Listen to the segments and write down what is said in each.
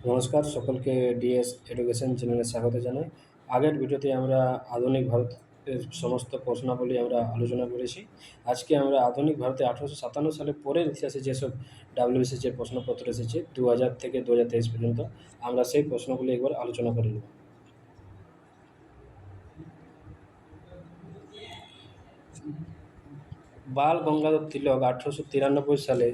নমস্কার সকলকে DS education চ্যানেলে স্বাগত জানাই। আগের ভিডিওতে আমরা আধুনিক ভারতের সমস্ত প্রশ্নাবলী আমরা আলোচনা করেছি। আজকে আমরা আধুনিক ভারতে 1857 সালে পরের ইতিহাসে যেসব ডাব্লিউবিসিএস যে প্রশ্নপত্র এসেছে 2000 থেকে 2023 পর্যন্ত, আমরা সেই প্রশ্নগুলি একবার আলোচনা করে নেব। বাল গঙ্গাধর তিলক 1893 সালে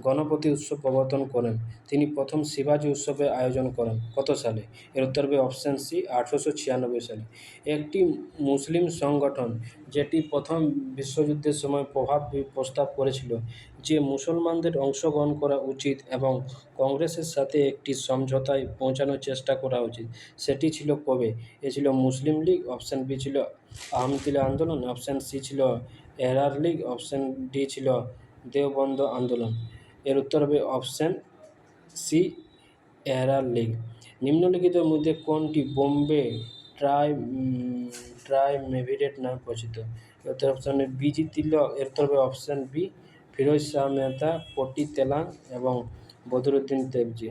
গণপতি উৎসব প্রবর্তন করেন। তিনি প্রথম শিবাজি উৎসবের আয়োজন করেন কত সালে? এর উত্তর হবে অপশান সি, 1896 সালে। একটি মুসলিম সংগঠন যেটি প্রথম বিশ্বযুদ্ধের সময় প্রস্তাব করেছিল যে মুসলমানদের অংশগ্রহণ করা উচিত এবং কংগ্রেসের সাথে একটি সমঝোতায় পৌঁছানোর চেষ্টা করা উচিত, সেটি ছিল কবে? এ ছিল মুসলিম লীগ, অপশান বি ছিল আহমদিল্লা আন্দোলন, অপশান সি ছিল এহরার লীগ, অপশান ডি ছিল দেওবন্দ আন্দোলন। এর উত্তর হবে অপশান সি, এহরার লীগ। নিম্নলিখিতের মধ্যে কোনটি বোম্বে ট্রাইমেভিরেট নামে পরিচিত? এর উত্তর অপশান বিজি তিলক। এর উত্তর হবে অপশান বি, ফিরোজ শাহ মেহতা, পটি তেলাং এবং বদরুদ্দিন তেবজি।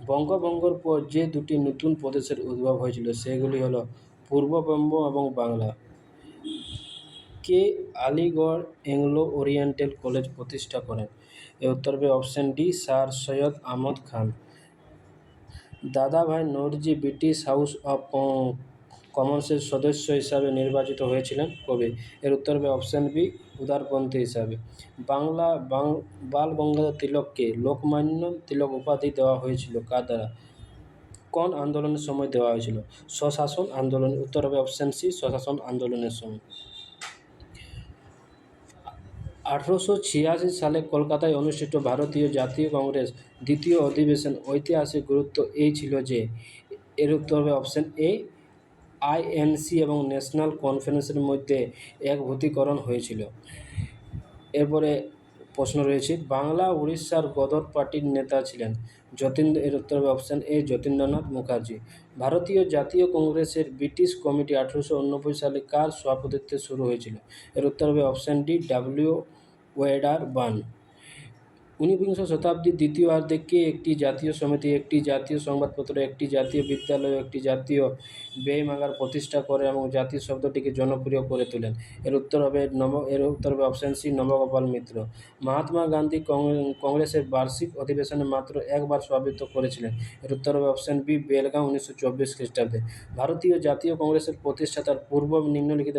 বঙ্গভঙ্গের পর যে দুটি নতুন প্রদেশের উদ্ভব হয়েছিল সেগুলি হলো পূর্ববঙ্গ এবং বাংলা। কে আলিগড় অ্যাংলো ওরিয়েন্টাল কলেজ প্রতিষ্ঠা করেন? এর উত্তর হবে option D, sir Syed Ahmad Khan. Dadabhai Naoroji British House of কমন্সের সদস্য হিসাবে নির্বাচিত হয়েছিলেন কবে? এর উত্তর হবে অপশান বি, উদারপন্থী হিসাবে। বাল গঙ্গাধর তিলককে লোকমান্য তিলক উপাধি দেওয়া হয়েছিল কার দ্বারা? কোন আন্দোলনের সময় দেওয়া হয়েছিল? স্বশাসন আন্দোলন। উত্তর হবে অপশান সি, স্বশাসন আন্দোলনের সময়। 1886 সালে কলকাতায় অনুষ্ঠিত ভারতীয় জাতীয় কংগ্রেস দ্বিতীয় অধিবেশন ঐতিহাসিক গুরুত্ব এই ছিল যে? এর উত্তর হবে অপশান এ, আইএনসি এবং ন্যাশনাল কনফারেন্সের মধ্যে একভূতিকরণ হয়েছিল। এরপরে প্রশ্ন রয়েছে, বাংলা উড়িষ্যার গদর পার্টির নেতা ছিলেন যতীন্দ্র। এর উত্তর হবে অপশান এ, যতীন্দ্রনাথ মুখার্জি। ভারতীয় জাতীয় কংগ্রেসের ব্রিটিশ কমিটি 1889 সালে কার সভাপতিত্বে শুরু হয়েছিল? এর উত্তর হবে option D, W Werder burn. ঊনবিংশ শতাব্দীর দ্বিতীয়ার্ধে কে একটি জাতীয় সমিতি, একটি জাতীয় সংবাদপত্র, একটি জাতীয় বিদ্যালয় ও একটি জাতীয় ব্যয়মাগার প্রতিষ্ঠা করে এবং জাতীয় শব্দটিকে জনপ্রিয় করে তোলেন? এর উত্তর হবে অপশান সি, নবগোপাল মিত্র। মহাত্মা গান্ধী কংগ্রেসের বার্ষিক অধিবেশনে মাত্র একবার সভাপতিত্ব করেছিলেন? এর উত্তর হবে অপশান বি, বেলগাঁও, 1924 খ্রিস্টাব্দে। ভারতীয় জাতীয় কংগ্রেসের প্রতিষ্ঠাতার পূর্ব নিম্নলিখিত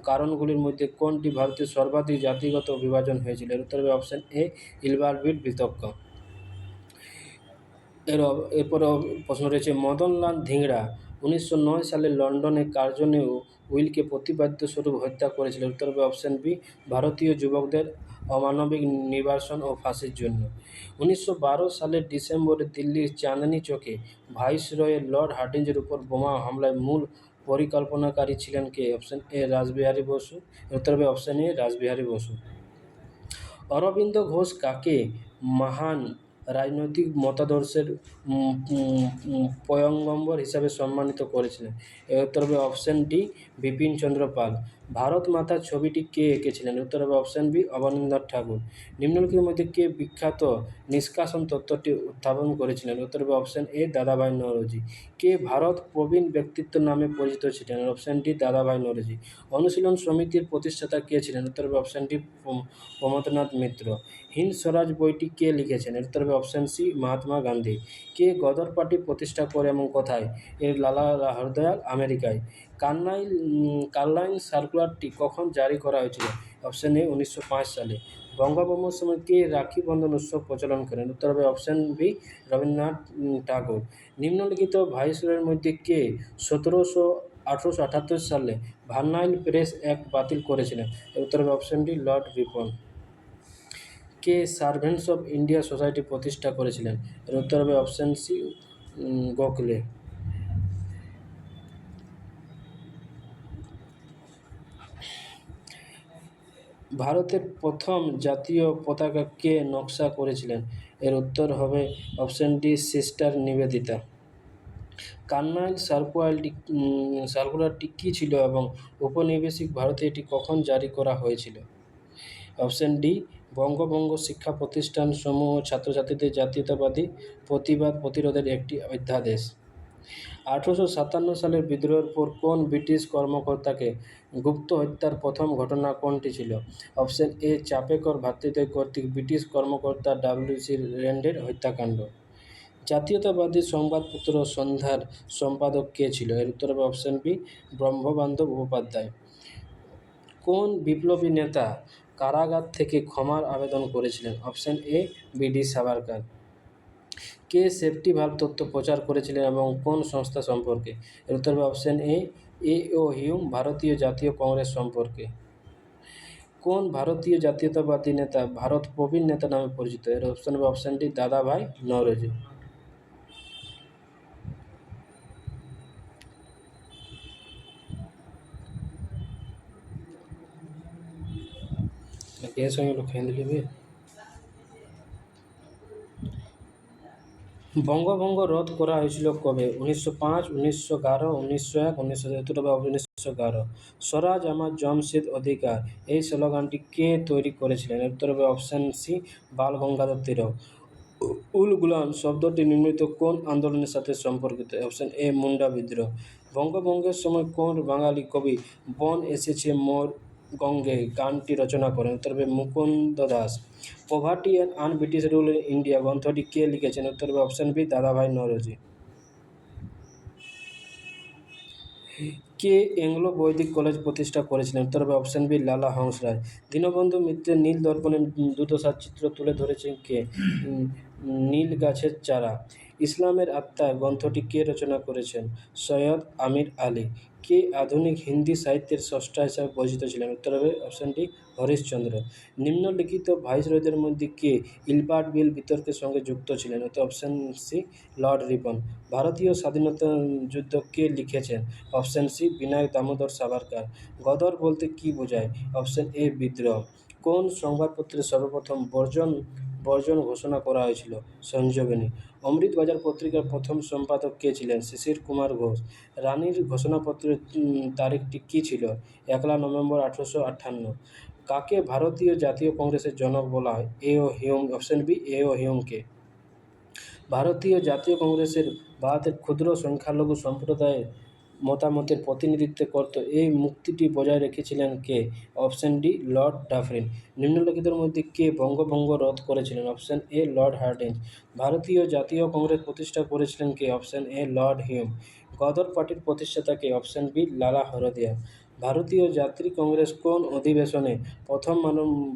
কারণগুলির মধ্যে কোনটি ভারতের সর্বাধিক জাতিগত বিভাজন হয়েছিল? এর উত্তর হবে অপশান এ, ইলবার্ট বিতর্ক। এরপরে প্রশ্ন রয়েছে, মদনলাল ধিংড়া 1909 সালে লন্ডনে কার জন্য উইলকে প্রতিবাদ্য স্বরূপ হত্যা করেছিলেন? উত্তর হবে অপশান বি, ভারতীয় যুবকদের অমানবিক নির্বাসন ও ফাঁসির জন্য। 1912 সালের ডিসেম্বরে দিল্লির চাঁদনি চকে ভাইসরয় লর্ড হার্ডিঞ্জের উপর বোমা হামলায় মূল পরিকল্পনাকারী ছিলেন কে? Option A, Rashbehari Bose. উত্তর হবে অপশান এ, রাসবিহারী বসু। অরবিন্দ ঘোষ কাকে মহান রাজনৈতিক মতাদর্শের পয়গম্বর হিসাবে সম্মানিত করেছিলেন? এর উত্তর হবে অপশান ডি, বিপিন চন্দ্র পাল। ভারত মাতার ছবিটি কে এঁকেছিলেন? উত্তর হবে অপশান বি, অবনীন্দ্রনাথ ঠাকুর। নিম্নলিখিতের মধ্যে কে বিখ্যাত নিষ্কাশন তত্ত্বটি উত্থাপন করেছিলেন? উত্তর হবে অপশান এ, দাদাভাই নওরোজি। কে ভারত প্রবীণ ব্যক্তিত্ব নামে পরিচিত ছিলেন? অপশান ডি, দাদাভাই নওরোজি। অনুশীলন সমিতির প্রতিষ্ঠাতা কে ছিলেন? উত্তর হবে অপশান ডি, প্রমথনাথ মিত্র। হিন্দ স্বরাজ বইটি কে লিখেছেন? এর উত্তর হবে অপশান সি, মহাত্মা গান্ধী। কে গদর পার্টি প্রতিষ্ঠা করে এবং কোথায়? এর লালা হরদয়াল, আমেরিকায়। কার্লাইল সার্কুলারটি কখন জারি করা হয়েছিল? অপশান এ, 1905 সালে। বঙ্গভঙ্গের সময় কে রাখি বন্ধন উৎসব প্রচলন করেন? উত্তর হবে অপশান বি, রবীন্দ্রনাথ ঠাকুর। নিম্নলিখিত ভাইসরয়ের মধ্যে কে 1878 সালে ভার্নাইল প্রেস অ্যাক্ট বাতিল করেছিলেন? এর উত্তর হবে option D, lord Ripon. K servants of India society প্রতিষ্ঠা করেছিলেন? এর উত্তর হবে অপশান সি, গোখলে। ভারতের প্রথম জাতীয় পতাকা কে নকশা করেছিলেন? এর উত্তর হবে option D, sister Nivedita. Carlyle সার্কুলারটি কী ছিল এবং উপনিবেশিক ভারতে এটি কখন জারি করা হয়েছিল? অপশান ডি, বঙ্গভঙ্গ শিক্ষা প্রতিষ্ঠান সমূহ ছাত্রছাত্রীদের জাতীয়তাবাদী প্রতিবাদ প্রতিরোধের একটি অধ্যাদেশ। 1857 সালের বিদ্রোহের পর কোন ব্রিটিশ কর্মকর্তাকে গুপ্ত হত্যার প্রথম ঘটনা কোনটি ছিল? অপশন এ চাপেকর ভ্রাতৃদ্বয় কর্তৃক ব্রিটিশ কর্মকর্তা ডব্লিউ.সি. রেন্ডের হত্যাকাণ্ড। জাতীয়তাবাদী সংবাদপত্র সন্ধ্যার সম্পাদক কে ছিল? এর উত্তর হবে অপশন বি ব্রহ্মবান্ধব উপাধ্যায়। কোন বিপ্লবী নেতা কারাগার থেকে ক্ষমার আবেদন করেছিলেন? অপশন এ বি.ডি. সাভারকর। কে সেফটি ভালভ তত্ত্ব প্রচার করেছিলেন এবং কোন সংস্থা সম্পর্কে? এর উত্তর হবে অপশন এ ও হিউম ভারতীয় জাতীয় কংগ্রেস সম্পর্কে। কোন ভারতীয় জাতীয়তাবাদী নেতা ভারত প্রবীণ নেতা নামে পরিচিত? এর অপশন হবে অপশন ডি দাদাভাই নওরোজি। গ্যাস হয়ে গেল, খেয়ে দিলি। বঙ্গভঙ্গ রদ করা হয়েছিল কবে? 1905, 1911, 1901, 1911। স্বরাজ আমার জমশেদ অধিকার এই স্লোগানটি কে তৈরি করেছিলেন? উত্তর হবে অপশন সি বাল গঙ্গাধর তিলক। উল গুলান শব্দটি নিম্নলিখিত কোন আন্দোলনের সাথে সম্পর্কিত? অপশন এ মুন্ডা বিদ্রোহ। বঙ্গভঙ্গের সময় কোন বাঙালি কবি বন এসেছে মোর গঙ্গে গানটি রচনা করেন? উত্তর হবে Mukunda Das. Poverty and unBritish rule in India গ্রন্থটি কে লিখেছেন? উত্তর হবে অপশন বি দাদাভাই নওরোজি। কে এংলো বৈদিক কলেজ প্রতিষ্ঠা করেছিলেন? উত্তর হবে অপশন বি লালা হংসরাজ। দীনবন্ধু মিত্রের নীল দর্পণে দুর্দশার চিত্র তুলে ধরেছেন কে? নীল গাছের চারা। ইসলামের আত্মা গ্রন্থটি কে রচনা করেছেন? সৈয়দ আমির আলী। কে আধুনিক হিন্দি সাহিত্যের স্রষ্টা হিসাবে পরিচিত ছিলেন? উত্তর হবে অপশন ডি হরিশচন্দ্র। নিম্নলিখিত ভাইসরয়দের মধ্যে কে ইলবার্ট বিল বিতর্কের সঙ্গে যুক্ত ছিলেন? Option C lord Ripon. ভারতীয় স্বাধীনতা যুদ্ধ কে লিখেছেন? Option C Vinayak Damodar Savarkar. গদর বলতে কী বোঝায়? অপশন এ বিদ্রোহ। কোন সংবাদপত্রে সর্বপ্রথম বর্জন ঘোষণা করা হয়েছিল? সঞ্জীবনী। অমৃতবাজার পত্রিকার প্রথম সম্পাদক কে ছিলেন? শিশির কুমার ঘোষ। রানীর ঘোষণাপত্রের তারিখটি কী ছিল? 1 নভেম্বর 1858। কাকে ভারতীয় জাতীয় কংগ্রেসের জনক বলা হয়? এ ও হিউম। অপশন বি এ ও হিউমকে। ভারতীয় জাতীয় কংগ্রেসের ভারতের ক্ষুদ্র সংখ্যালঘু সম্প্রদায়ের মতামতের প্রতিনিধিত্ব করত এই মুক্তিটি বজায় রেখেছিলেন কে? Option D lord Dufferin. নিম্নলিখিতের মধ্যে কে বঙ্গভঙ্গ রদ করেছিলেন? Option A lord Hardinge. ভারতীয় জাতীয় কংগ্রেস প্রতিষ্ঠা করেছিলেন কে? Option A lord Hume. Ghadar পার্টির প্রতিষ্ঠাতা কে? অপশন বি লালা হরদিয়া। ভারতীয় যাত্রী কংগ্রেস কোন অধিবেশনে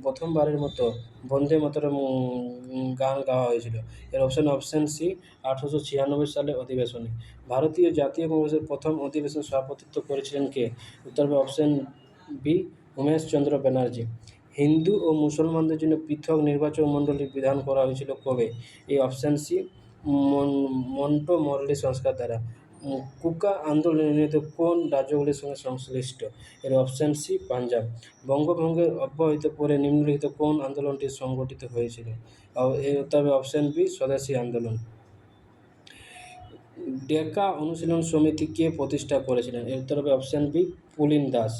প্রথমবারের মতো বন্দে মাতরম গান গাওয়া হয়েছিল? এর অপশন সি 1896 সালে অধিবেশনে। ভারতীয় জাতীয় কংগ্রেসের প্রথম অধিবেশন সভাপতিত্ব করেছিলেন কে? উত্তর হবে অপশন বি উমেশ চন্দ্র ব্যানার্জি। হিন্দু ও মুসলমানদের জন্য পৃথক নির্বাচক মণ্ডলীর বিধান করা হয়েছিল কবে? এই অপশন সি মন্টো মরলি সংস্কার দ্বারা। কুকা আন্দোলন নির্ণীত কোন রাজ্যগুলির সঙ্গে সংশ্লিষ্ট? এর অপশন সি পাঞ্জাব। বঙ্গভঙ্গের অব্যবহিত পরে নিম্নলিখিত কোন আন্দোলনটি সংগঠিত হয়েছিল? এর উত্তর হবে অপশন বি স্বদেশী আন্দোলন। ডেকা অনুশীলন সমিতি কে প্রতিষ্ঠা করেছিলেন? এর উত্তর হবে অপশন বি পুলিন দাস।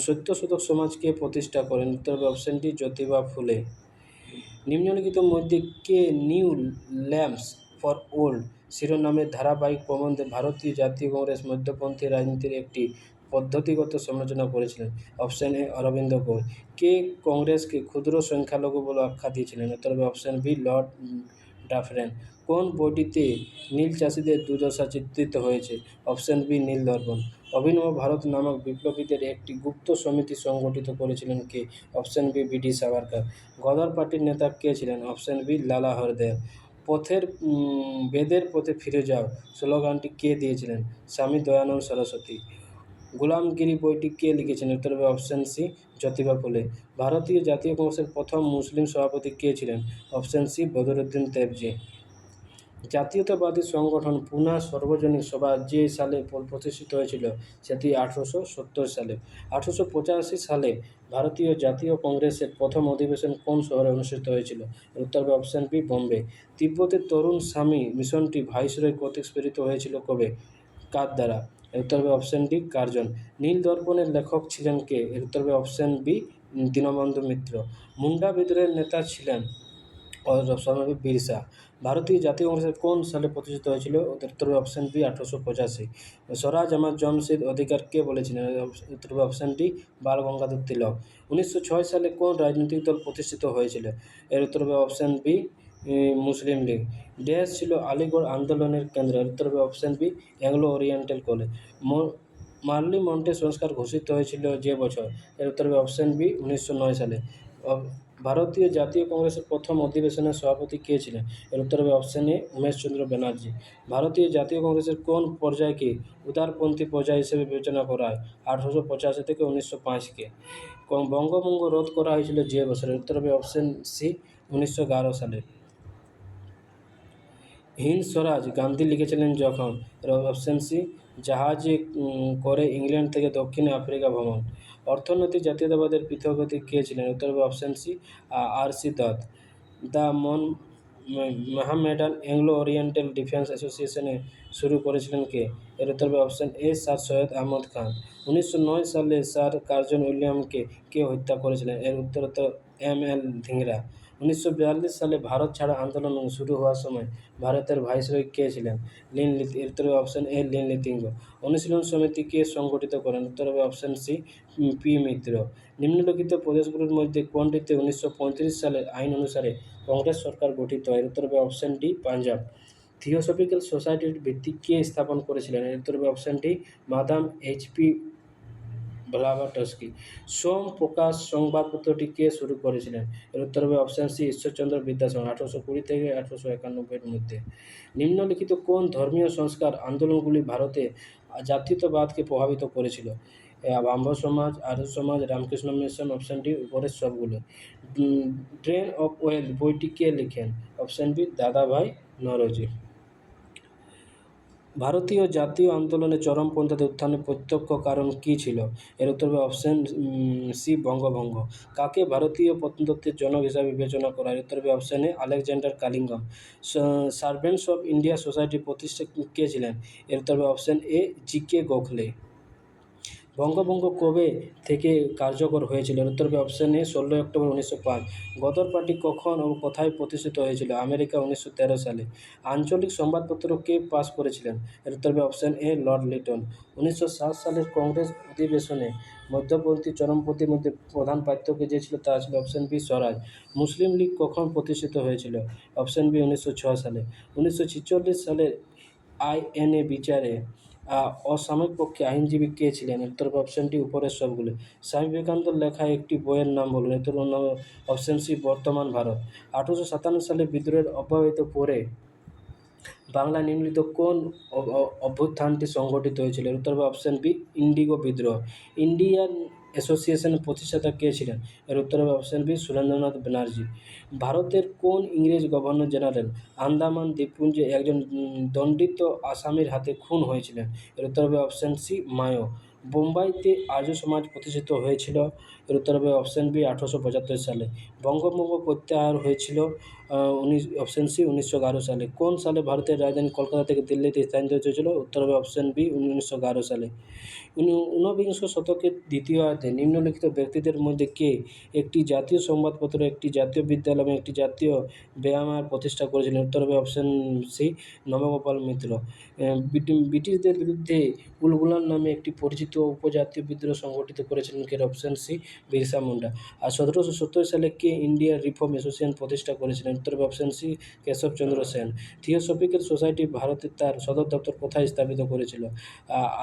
সত্যশোধক সমাজ কে প্রতিষ্ঠা করেন? উত্তর হবে অপশন ডি জ্যোতিবা ফুলে। নিম্নলিখিত মধ্যে কে নিউ ল্যাম্পস ফর ওল্ড শিরোনামের ধারাবাহিক প্রবন্ধে ভারতীয় জাতীয় কংগ্রেস মধ্যপন্থী রাজনীতির একটি পদ্ধতিগত সমালোচনা করেছিলেন? Option A Aurobindo Ghosh. কে কংগ্রেসকে ক্ষুদ্র সংখ্যালঘু বলে আখ্যা দিয়েছিলেন? উত্তর হবে অপশন বি লর্ড ডাফরেন। কোন বইটিতে নীল চাষিদের দুর্দশা চিত্রিত হয়েছে? অপশন বি নীল দর্পণ। অভিনব ভারত নামক বিপ্লবীদের একটি গুপ্ত সমিতি সংগঠিত করেছিলেন কে? Option B B D. Savarkar. Ghadar পার্টির নেতা কে ছিলেন? অপশন বি লালা হরদয়াল। বেদের পথে ফিরে যাও স্লোগানটি কে দিয়েছিলেন? স্বামী দয়ানন্দ সরস্বতী। গোলামগিরি বইটি কে লিখেছেন? উত্তর হবে অপশন সি জ্যোতিবা ফুলে। ভারতীয় জাতীয় কংগ্রেসের প্রথম মুসলিম সভাপতি কে ছিলেন? Option C Badruddin দেবজি। জাতীয়তাবাদী সংগঠন পুনা সর্বজনীন সভা যে সালে প্রতিষ্ঠিত হয়েছিল সেটি 1870 সালে। 1885 সালে ভারতীয় জাতীয় কংগ্রেসের প্রথম অধিবেশন কোন শহরে অনুষ্ঠিত হয়েছিল? উত্তর হবে অপশন বি বোম্বে। তিব্বতের তরুণ স্বামী মিশনটি ভাইসরয় কর্তৃক প্রেরিত হয়েছিল কবে? কার দ্বারা? উত্তর হবে অপশন ডি কার্জন। নীল দর্পণের লেখক ছিলেন কে? উত্তর হবে অপশন বি দীনবন্ধু মিত্র। মুন্ডা বিদ্রোহের নেতা ছিলেন স্বামী বিরসা। ভারতীয় জাতীয় কংগ্রেসের কোন সালে প্রতিষ্ঠিত হয়েছিল? উত্তর হবে অপশন বি 1885। স্বরাজ আমার জনহিত অধিকার কে বলেছিলেন? উত্তর হবে অপশন ডি বাল গঙ্গাধর তিলক। 1906 সালে কোন রাজনৈতিক দল প্রতিষ্ঠিত হয়েছিল? এর উত্তর হবে option B Muslim League. Dash ছিল আলিগড় আন্দোলনের কেন্দ্র? এর উত্তর হবে option B Anglo Oriental college. Morley Minto সংস্কার ঘোষিত হয়েছিল যে বছর? এর উত্তর হবে অপশন বি 1909 সালে। ভারতীয় জাতীয় কংগ্রেসের প্রথম অধিবেশনের সভাপতি কে ছিলেন? এর উত্তর হবে অপশন এ উমেশচন্দ্র ব্যানার্জি। ভারতীয় জাতীয় কংগ্রেসের কোন পর্যায়কে উদারপন্থী পর্যায় হিসেবে বিবেচনা করা হয়? 1885 থেকে 1905-কে। বঙ্গভঙ্গ রোধ করা হয়েছিল যে বছর? এর উত্তর হবে অপশন সি 1911 সালে। হিন্দ স্বরাজ গান্ধী লিখেছিলেন যখন? অপশন সি জাহাজে করে ইংল্যান্ড থেকে দক্ষিণ আফ্রিকা ভ্রমণ। অর্থনৈতিক জাতীয়তাবাদের পৃথকবাদী কে ছিলেন? উত্তর হবে option C R C. Dutta. The Mohammedan Anglo Oriental Defence অ্যাসোসিয়েশনে শুরু করেছিলেন কে? এর উত্তর হবে option A sir Syed Ahmad Khan. 1909 সালে স্যার কার্জন উইলিয়ামকে কে হত্যা করেছিলেন? এর উত্তর এম.এল. ধিংরা। 1942 সালে ভারত ছাড়ো আন্দোলন শুরু হওয়ার সময় ভারতের ভাইসরয় কে ছিলেন? এর উত্তর হবে অপশন এ লিন লিতিংহ। অনুশীলন সমিতি কে সংগঠিত করেন? উত্তর হবে অপশন সি পি মিত্র। নিম্নলিখিত প্রদেশগুলির মধ্যে কোনটিতে 1935 সালের আইন অনুসারে কংগ্রেস সরকার গঠিত হয়? এর উত্তর হবে অপশন ডি পাঞ্জাব। থিওসফিক্যাল সোসাইটির ভিত্তি কে স্থাপন করেছিলেন? এর উত্তর হবে option D madam H P. Blavatsky. Som Prakash সংবাদপত্রটি কে শুরু করেছিলেন? এর উত্তর হবে অপশন সি ঈশ্বরচন্দ্র বিদ্যাসাগর 1820 থেকে 1891-এর মধ্যে। নিম্নলিখিত কোন ধর্মীয় সংস্কার আন্দোলনগুলি ভারতে জাতীয়তাবাদকে প্রভাবিত করেছিল? ব্রাহ্ম সমাজ, আর্য সমাজ, রামকৃষ্ণ মিশন। অপশন ডি উপরের সবগুলো। ড্রেন অফ ওয়েলথ বইটি কে লিখেন? Option B Dadabhai Naoroji. ভারতীয় জাতীয় আন্দোলনে চরমপন্থাতে উত্থানের প্রত্যক্ষ কারণ কী ছিল? এর উত্তর হবে অপশন সি বঙ্গভঙ্গ। কাকে ভারতীয় প্রত্নতত্ত্বের জনক হিসাবে বিবেচনা করা হয়? এর উত্তর হবে অপশন এ আলেকজান্ডার কালিঙ্গাম। সার্ভেন্টস অফ ইন্ডিয়া সোসাইটির প্রতিষ্ঠাতা কে ছিলেন? এর উত্তর হবে অপশন এ জি.কে. গোখলে। বঙ্গভঙ্গ কবে থেকে কার্যকর হয়েছিল? এর উত্তর হবে অপশন এ 16 অক্টোবর 1905। গদর পার্টি কখন ও কোথায় প্রতিষ্ঠিত হয়েছিল? আমেরিকা 1913 সালে। আঞ্চলিক সংবাদপত্র কে পাস করেছিলেন? এর উত্তর হবে অপশন এ লর্ড লিটন। 1907 সালের কংগ্রেস অধিবেশনে মধ্যপন্থী চরমপন্থীর মধ্যে প্রধান পার্থক্য যে ছিল তা ছিল অপশন বি স্বরাজ। মুসলিম লীগ কখন প্রতিষ্ঠিত হয়েছিল? অপশন বি 1906 সালে। 1946 সালের আইএনএ বিচারে অসামরিক পক্ষে আইনজীবী কে ছিলেন? উত্তর অপশন ডি উপরের সবগুলো। স্বামী বিবেকানন্দের লেখা একটি বইয়ের নাম বলুন। উত্তর অপশন সি বর্তমান ভারত। 1857 সালে বিদ্রোহের অব্যবহিত পরে বাংলায় নিম্নলিখিত কোন অভ্যুত্থানটি সংঘটিত হয়েছিল? এর উত্তর হবে অপশন বি ইন্ডিগো বিদ্রোহ। ইন্ডিয়ান অ্যাসোসিয়েশনের প্রতিষ্ঠাতা কে ছিলেন? এর উত্তর হবে অপশন বি সুরেন্দ্রনাথ ব্যানার্জি। ভারতের কোন ইংরেজ গভর্নর জেনারেল আন্দামান দ্বীপপুঞ্জে একজন দণ্ডিত আসামির হাতে খুন হয়েছিলেন? এর উত্তর হবে অপশন সি মায়ো। বোম্বাইতে আর্য সমাজ প্রতিষ্ঠিত হয়েছিল? এর উত্তর হবে অপশন বি 1875 সালে। বঙ্গভঙ্গ প্রত্যাহার হয়েছিল অপশন সি 1911 সালে। কোন সালে ভারতের রাজধানী কলকাতা থেকে দিল্লিতে স্থানান্তরিত হয়েছিল? উত্তর হবে অপশন বি 1911 সালে। ঊনবিংশ শতকের দ্বিতীয়ার্ধে নিম্নলিখিত ব্যক্তিদের মধ্যে কে একটি জাতীয় সংবাদপত্র, একটি জাতীয় বিদ্যালয় এবং একটি জাতীয় ব্যায়ামাগার প্রতিষ্ঠা করেছিলেন? উত্তর হবে অপশন সি নবগোপাল মিত্র। ব্রিটিশদের বিরুদ্ধে উলগুলান নামে একটি পরিচিত উপজাতীয় বিদ্রোহ সংগঠিত করেছিলেন কে? Option C Birsa Munda. আর 1770 সালে কে ইন্ডিয়া রিফর্ম অ্যাসোসিয়েশন প্রতিষ্ঠা করেছিলেন? উত্তর হবে option C Keshab Chandra Sen. Theosophical society ভারতে তার সদর দপ্তর কোথায় স্থাপিত করেছিল?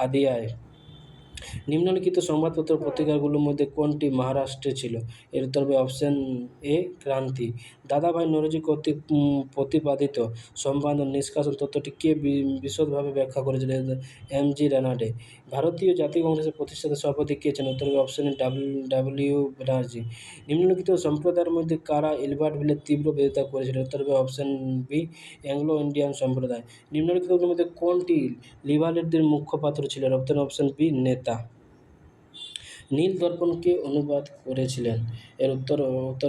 আদিয়ায়। নিম্নলিখিত সংবাদপত্র পত্রিকাগুলোর মধ্যে কোনটি মহারাষ্ট্রে ছিল? এর উত্তর হবে অপশন এ ক্রান্তি। দাদাভাই নওরোজি কর্তৃক প্রতিপাদিত সম্পাদন নিষ্কাশন তত্ত্বটি কে বিশদভাবে ব্যাখ্যা করেছিলেন? এম.জি. রানাডে। ভারতীয় জাতীয় কংগ্রেসের প্রতিষ্ঠাতা সভাপতি কে ছিলেন? উত্তর হবে অপশন এ ডব্লিউ ব্যানার্জি। নিম্নলিখিত সম্প্রদায়ের মধ্যে কারা এলবার্টভিলের তীব্র বিরোধিতা করেছিল? উত্তর হবে অপশন বি অ্যাংলো ইন্ডিয়ান সম্প্রদায়। নিম্নলিখিতগুলোর মধ্যে কোনটি লিবারেলদের মুখপাত্র ছিলেন? অপশন বি নেতা। নীল দর্পণ কে অনুবাদ করেছিলেন? এর উত্তর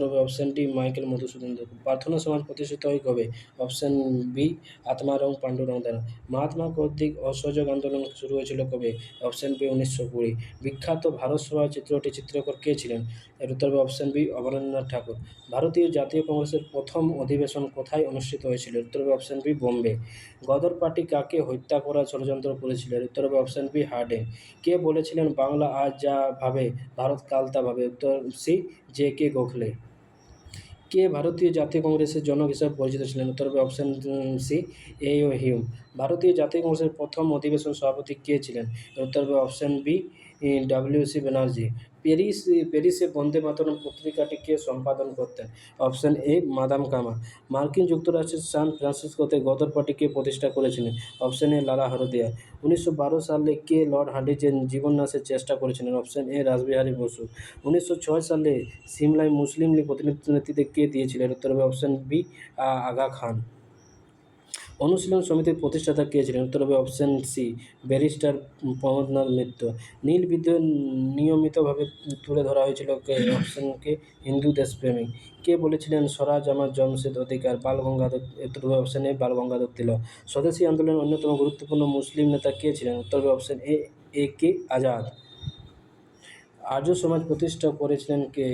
হবে option D Michael Madhusudan Dutta. প্রার্থনা সমাজ প্রতিষ্ঠিত হয় কবে? অপশন বি আত্মারাম পাণ্ডুরং দ্বারা। মহাত্মা কর্তৃক অসহযোগ আন্দোলন শুরু হয়েছিল কবে? Option B 1920। বিখ্যাত ভারত সভা চিত্রটি চিত্রকর কে ছিলেন? এর উত্তর হবে অপশন বি অবনীন্দ্রনাথ ঠাকুর। ভারতীয় জাতীয় কংগ্রেসের প্রথম অধিবেশন কোথায় অনুষ্ঠিত হয়েছিল? এর উত্তর হবে option B Bombay. Ghadar party কাকে হত্যা করার ষড়যন্ত্র করেছিল? এর উত্তর হবে অপশন বি হার্ডিং। কে বলেছিলেন বাংলা আজ যা ভাবে ভারত কাল তা ভাবে? উত্তর সি জে কে গোখলে। কে ভারতীয় জাতীয় কংগ্রেসের জনক হিসাবে পরিচিত ছিলেন? উত্তর হবে অপশন সি এ ও হিউম। ভারতীয় জাতীয় কংগ্রেসের প্রথম অধিবেশন সভাপতি কে ছিলেন? এর উত্তর হবে অপশন বি ডব্লিউ.সি. ব্যানার্জি। প্যারিসে বন্দে মাতরম পত্রিকাটি কে সম্পাদন করতেন? অপশন এ মাদাম কামা। মার্কিন যুক্তরাষ্ট্রের সান ফ্রান্সিসকোতে গদর পার্টি কে প্রতিষ্ঠা করেছিলেন? অপশন এ লালা হরদিয়া। 1912 সালে কে লর্ড হার্ডিঞ্জের জীবন্যাসের চেষ্টা করেছিলেন? অপশন এ রাসবিহারী বসু। 1906 সালে সিমলায় মুসলিম লীগ নেতৃত্বে কে দিয়েছিলেন? এর উত্তর হবে অপশন বি আগা খান। অনুশীলন সমিতির প্রতিষ্ঠাতা কে ছিলেন? উত্তর হবে অপশন সি ব্যারিস্টার প্রমথনাথ মিত্র। নীল বিদ্রোহ নিয়মিতভাবে তুলে ধরা হয়েছিল কে? অপশন কে হিন্দু দেশপ্রেমিক। কে বলেছিলেন স্বরাজ আমার জন্মসিদ্ধ অধিকার? বাল গঙ্গাধর। উত্তর হবে অপশন এ বাল গঙ্গাধর তিলক। স্বদেশী আন্দোলনের অন্যতম গুরুত্বপূর্ণ মুসলিম নেতা কে ছিলেন? উত্তর হবে অপশন এ কে আজাদ। আর্য সমাজ প্রতিষ্ঠা করেছিলেন কে?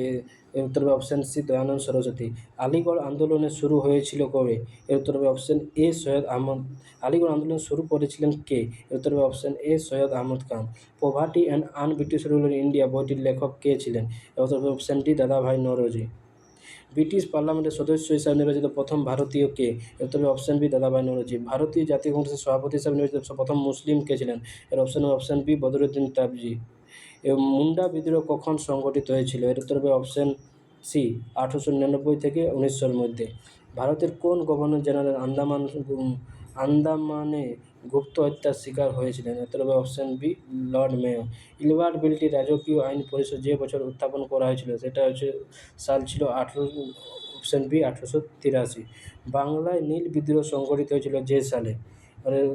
এর উত্তর হবে অপশন সি দয়ানন্দ সরস্বতী। আলিগড় আন্দোলনের শুরু হয়েছিল কবে? এর উত্তর হবে অপশন এ সৈয়দ আহমদ। আলিগড় আন্দোলন শুরু করেছিলেন কে? এর উত্তর হবে option A Syed Ahmad Khan. Poverty and unBritish rule in India বইটির লেখক কে ছিলেন? এর উত্তর হবে অপশন ডি দাদাভাই নওরোজি। ব্রিটিশ পার্লামেন্টের সদস্য হিসাবে নির্বাচিত প্রথম ভারতীয় কে? এর উত্তর হবে অপশন বি দাদাভাই নওরোজি। ভারতীয় জাতীয় কংগ্রেসের সভাপতি হিসাবে নির্বাচিত প্রথম মুসলিম কে ছিলেন? এর অপশন হবে অপশন বি বদরুদ্দিন তাবজি। মুন্ডা বিদ্রোহ কখন সংঘটিত হয়েছিল? এর উত্তর হবে অপশন সি 1899 থেকে 1900-র মধ্যে। ভারতের কোন গভর্নর জেনারেল আন্দামানে গুপ্ত হত্যার শিকার হয়েছিলেন? উত্তর হবে option B Lord Mayo. Ilbert বিলটি রাজকীয় আইন পরিষদ যে বছর উত্থাপন করা হয়েছিল সেটা সাল ছিল অপশন বি 1883। বাংলায় নীল বিদ্রোহ সংঘটিত হয়েছিল যে সালে?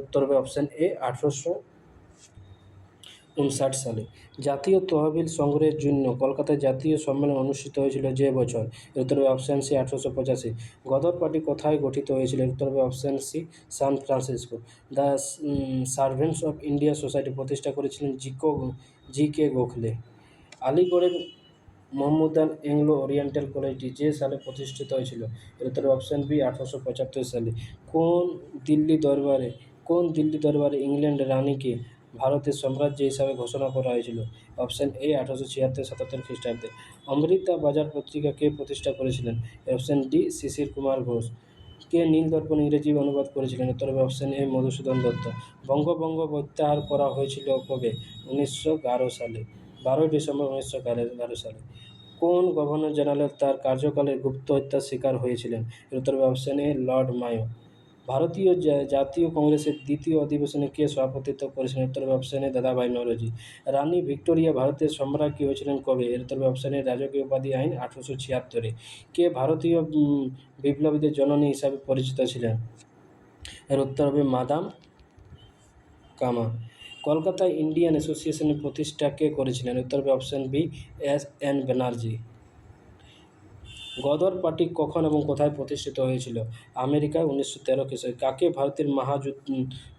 উত্তর হবে অপশন এ 1859 সালে। জাতীয় তহবিল সংগ্রহের জন্য কলকাতায় জাতীয় সম্মেলন অনুষ্ঠিত হয়েছিল যে বছর? উত্তর হবে অপশন সি 1885। গদর পার্টি কোথায় গঠিত হয়েছিল? উত্তর হবে option C San Francisco. The servants of India society প্রতিষ্ঠা করেছিলেন জি কে গোখলে। আলিগড়ের মোহাম্মদান এংলো ওরিয়েন্টাল কলেজটি যে সালে প্রতিষ্ঠিত হয়েছিল? এর উত্তর অপশন বি 1875 সালে। কোন দিল্লি দরবারে ইংল্যান্ড রানীকে ভারতের সাম্রাজ্য হিসাবে ঘোষণা করা হয়েছিল? অপশন এ 1876-77 খ্রিস্টাব্দে। অমৃতা বাজার পত্রিকা কে প্রতিষ্ঠা করেছিলেন? অপশন ডি শিশির কুমার ঘোষ। কে নীল দর্পণ ইংরেজি অনুবাদ করেছিলেন? উত্তর হবে অপশন এ মধুসূদন দত্ত। বঙ্গভঙ্গ প্রত্যাহার করা হয়েছিল কবে? 1912 সালে। 12ই ডিসেম্বর 1912 সালে। কোন গভর্নর জেনারেল তার কার্যকালে গুপ্ত হত্যার শিকার হয়েছিলেন? এর উত্তর হবে অপশন এ লর্ড মায়ো। ভারতীয় জাতীয় কংগ্রেসের দ্বিতীয় অধিবেশনে কে সভাপতিত্ব করেছিলেন? উত্তর হবে অপশন এ দাদাভাই নওরোজি। রানী ভিক্টোরিয়া ভারতের সম্রাজ্ঞী হয়েছিলেন কবে? এর উত্তর হবে অপশন এ রাজকীয় উপাধি আইন 1876-এ। কে ভারতীয় বিপ্লবীদের জননী হিসাবে পরিচিত ছিলেন? এর উত্তর হবে মাদাম কামা। কলকাতায় ইন্ডিয়ান অ্যাসোসিয়েশনের প্রতিষ্ঠা কে করেছিলেন? উত্তর হবে option B S N Banerjee. Ghadar party কখন এবং কোথায় প্রতিষ্ঠিত হয়েছিল? আমেরিকায় 1913 খ্রিস্টাব্দে। কাকে ভারতের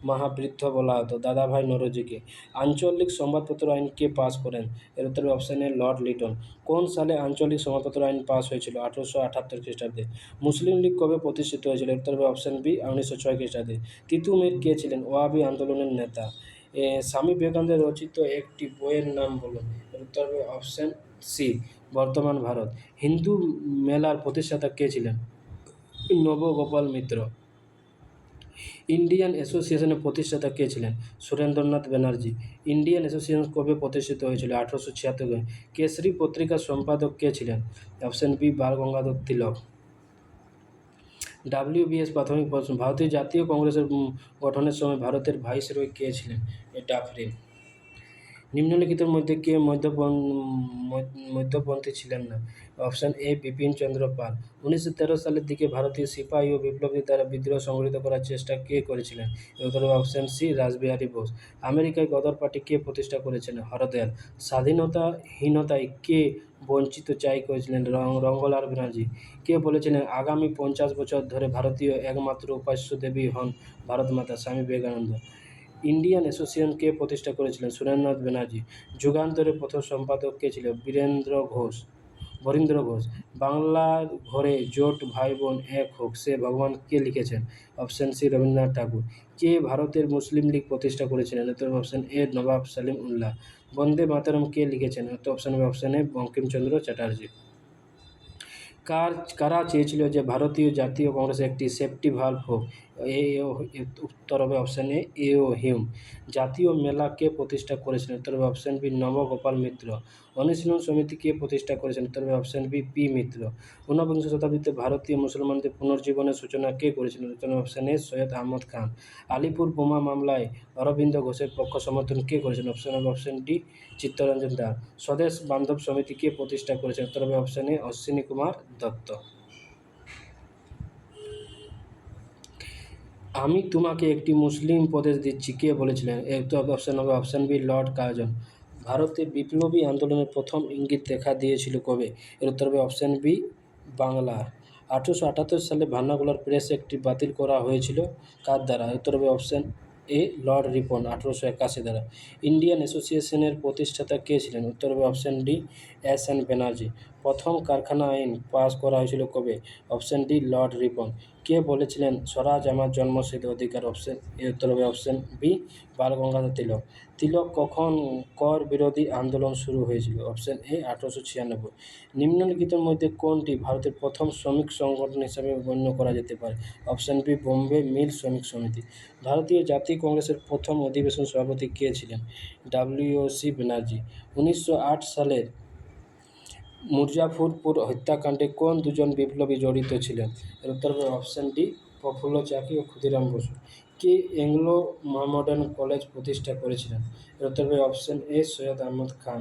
মহাবৃদ্ধ বলা হতো? দাদাভাই নওরোজিকে। আঞ্চলিক সংবাদপত্র আইন কে পাস করেন? এর উত্তর অপশন এ লর্ড লিটন। কোন সালে আঞ্চলিক সংবাদপত্র আইন পাস হয়েছিল? 1878 খ্রিস্টাব্দে। মুসলিম লীগ কবে প্রতিষ্ঠিত হয়েছিল? এর উত্তর হবে অপশন বি 1906 খ্রিস্টাব্দে। তিতু মির কে ছিলেন? ওয়াহাবি আন্দোলনের নেতা। স্বামী বিবেকানন্দের রচিত একটি বইয়ের নাম বলুন। এর উত্তর হবে অপশন সি বর্তমান ভারত। হিন্দু মেলার প্রতিষ্ঠাতা কে ছিলেন? নবগোপাল মিত্র। ইন্ডিয়ান অ্যাসোসিয়েশনের প্রতিষ্ঠাতা কে ছিলেন? সুরেন্দ্রনাথ ব্যানার্জি। ইন্ডিয়ান অ্যাসোসিয়েশন কবে প্রতিষ্ঠিত হয়েছিল? 1876। কেসরী পত্রিকার সম্পাদক কে ছিলেন? অপশন বি বাল গঙ্গাধর তিলক। ডাব্লিউবিএস প্রাথমিক প্রশ্ন। ভারতীয় জাতীয় কংগ্রেসের গঠনের সময় ভারতের ভাইসরয় কে ছিলেন? ডাফরিন। নিম্নলিখিতের মধ্যে কে মধ্যপন্থী ছিলেন না? Option A Bipin Chandra Pal. 1913 সালের দিকে ভারতীয় সিপাহী ও বিপ্লবীদের দ্বারা বিদ্রোহ সংগঠিত করার চেষ্টা কে করেছিলেন? উত্তর হবে অপশন সি রাসবিহারী বোস। আমেরিকায় গদর পার্টি কে প্রতিষ্ঠা করেছিলেন? হরদয়াল। স্বাধীনতাহীনতায় কে বঞ্চিত চাই করেছিলেন? রঙ্গলাল ব্যানার্জি। কে বলেছিলেন আগামী 50 বছর ধরে ভারতীয় একমাত্র উপাস্য দেবী হন ভারত মাতা? স্বামী বিবেকানন্দ। ইন্ডিয়ান অ্যাসোসিয়েশন কে প্রতিষ্ঠা করেছিলেন? সুরেন্দ্রনাথ ব্যানার্জি। যুগান্তরের প্রথম সম্পাদক কে ছিল? বরীন্দ্র ঘোষ। বাংলার ঘরে জোট ভাই বোন এক হোক সে ভগবান কে লিখেছেন? অপশন সি রবীন্দ্রনাথ ঠাকুর। কে ভারতের মুসলিম লীগ প্রতিষ্ঠা করেছিলেন? উত্তর অপশন এ নবাব সালিম উল্লাহ। বন্দে মাতরম কে লিখেছেন? উত্তর অপশন এ বঙ্কিমচন্দ্র চ্যাটার্জি। কারা চেয়েছিল যে ভারতীয় জাতীয় কংগ্রেস একটি সেফটি ভালভ হোক? উত্তর হবে অপশন এ ও হিউম। জাতীয় মেলা কে প্রতিষ্ঠা করেছিলেন? উত্তর হবে অপশন বি নবগোপাল মিত্র। অনুশীলন সমিতি কে প্রতিষ্ঠা করেছেন? উত্তর হবে অপশন বি পি মিত্র। ঊনবিংশ শতাব্দীতে ভারতীয় মুসলমানদের পুনর্জীবনের সূচনা কে করেছিলেন? উত্তর হবে অপশন এ সৈয়দ আহমদ খান। আলিপুর বোমা মামলায় অরবিন্দ ঘোষের পক্ষ সমর্থন কে করেছেন? অপশন হবে অপশন ডি চিত্তরঞ্জন দাস। স্বদেশ বান্ধব সমিতি কে প্রতিষ্ঠা করেছেন? উত্তর হবে অপশন এ অশ্বিনী কুমার দত্ত। আমি তোমাকে একটি মুসলিম প্রদেশ দিচ্ছি কে বলেছিলেন? অপশন হবে অপশন বি লর্ড কার্জন। ভারতে বিপ্লবী আন্দোলনের প্রথম ইঙ্গিত দেখা দিয়েছিল কবে? এর উত্তর হবে অপশন বি বাংলা। 1878 সালে ভার্নাকুলার প্রেস অ্যাক্টটি বাতিল করা হয়েছিল কার দ্বারা? উত্তর হবে অপশন এ লর্ড রিপন 1881 দ্বারা। ইন্ডিয়ান অ্যাসোসিয়েশনের প্রতিষ্ঠাতা কে ছিলেন? উত্তর হবে অপশন ডি এস.এন. ব্যানার্জি। প্রথম কারখানা আইন পাস করা হয়েছিল কবে? Option D lord Ripon. কে বলেছিলেন স্বরাজ আমার জন্মসিদ্ধ অধিকার? উত্তর হবে অপশন বি বালগঙ্গাধর তিলক। তিলক কখন কর বিরোধী আন্দোলন শুরু হয়েছিল? Option A 1896। নিম্নলিখিতের মধ্যে কোনটি ভারতের প্রথম শ্রমিক সংগঠন হিসাবে গণ্য করা যেতে পারে? অপশন বি বোম্বে মিল শ্রমিক সমিতি। ভারতীয় জাতীয় কংগ্রেসের প্রথম অধিবেশন সভাপতি কে ছিলেন? ডব্লিউ.সি. ব্যানার্জি। 1908 সালের মুজাফরপুর হত্যাকাণ্ডে কোন দুজন বিপ্লবী জড়িত ছিলেন? এর উত্তর হবে অপশন ডি প্রফুল্ল চাকি ও ক্ষুদিরাম বসু। কে অ্যাংলো মোহামেডান কলেজ প্রতিষ্ঠা করেছিলেন? এর উত্তর হবে option A Syed Ahmad Khan.